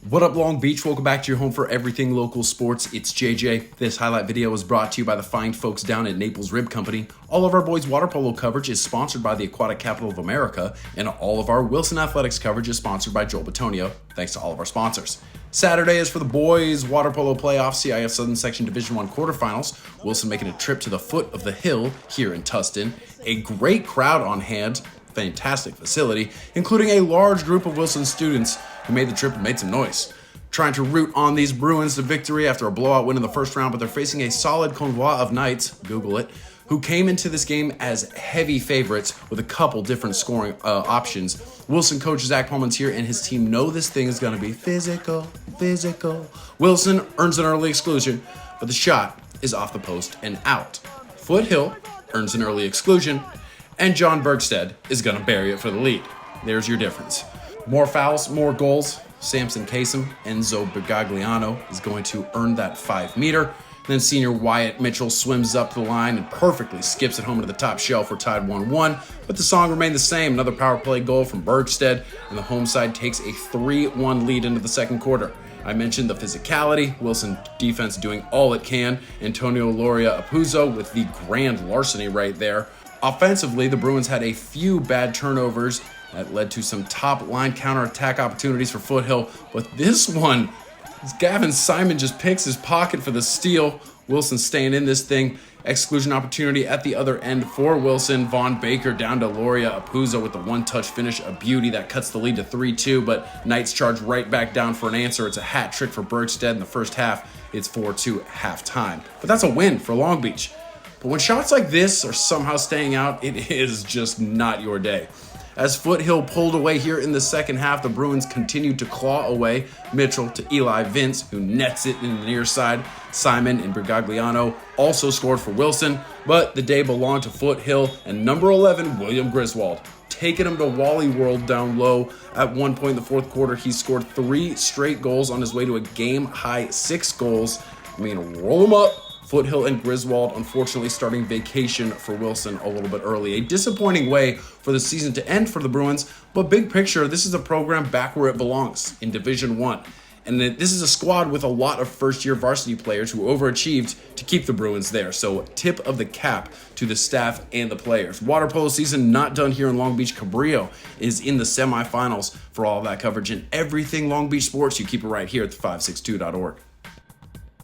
What up, Long Beach? Welcome back to your home for everything local sports. It's JJ. This highlight video was brought to you by the fine folks down at Naples Rib Company. All of our boys' water polo coverage is sponsored by the Aquatic Capital of America, and all of our Wilson Athletics coverage is sponsored by Joel Batonio. Thanks to all of our sponsors. Saturday is for the boys' water polo playoff CIF Southern Section Division I quarterfinals. Wilson making a trip to the foot of the hill here in Tustin. A great crowd on hand. Fantastic facility, including a large group of Wilson students who made the trip and made some noise. Trying to root on these Bruins to victory after a blowout win in the first round, but they're facing a solid convoi of Knights, Google it, who came into this game as heavy favorites with a couple different scoring options. Wilson coach Zach Pullman's here, and his team know this thing is going to be physical. Wilson earns an early exclusion, but the shot is off the post and out. Foothill earns an early exclusion, and John Bergstead is going to bury it for the lead. There's your difference. More fouls, more goals. Samson Kasem, Enzo Bergagliano is going to earn that 5-meter. Then senior Wyatt Mitchell swims up the line and perfectly skips it home into the top shelf. We're tied 1-1, but the song remained the same. Another power play goal from Bergstead, and the home side takes a 3-1 lead into the second quarter. I mentioned the physicality, Wilson defense doing all it can. Antonio Loria Apuzzo with the grand larceny right there. Offensively, the Bruins had a few bad turnovers that led to some top-line counterattack opportunities for Foothill, but this one, Gavin Simon just picks his pocket for the steal. Wilson staying in this thing. Exclusion opportunity at the other end for Wilson. Vaughn Baker down to Loria Apuzzo with the one-touch finish, a beauty that cuts the lead to 3-2, but Knights charge right back down for an answer. It's a hat trick for Bergstead in the first half. It's 4-2 at halftime. But that's a win for Long Beach. But when shots like this are somehow staying out, it is just not your day. As Foothill pulled away here in the second half, the Bruins continued to claw away. Mitchell to Eli Vince, who nets it in the near side. Simon and Bergagliano also scored for Wilson, but the day belonged to Foothill, and number 11, William Griswold, taking him to Wally World down low. At one point in the fourth quarter, he scored 3 straight goals on his way to a game-high 6 goals. I mean, roll them up. Foothill and Griswold unfortunately starting vacation for Wilson a little bit early. A disappointing way for the season to end for the Bruins, but big picture, this is a program back where it belongs, in Division I. And this is a squad with a lot of first-year varsity players who overachieved to keep the Bruins there. So tip of the cap to the staff and the players. Water polo season not done here in Long Beach. Cabrillo is in the semifinals. For all of that coverage and everything Long Beach sports, you keep it right here at the562.org.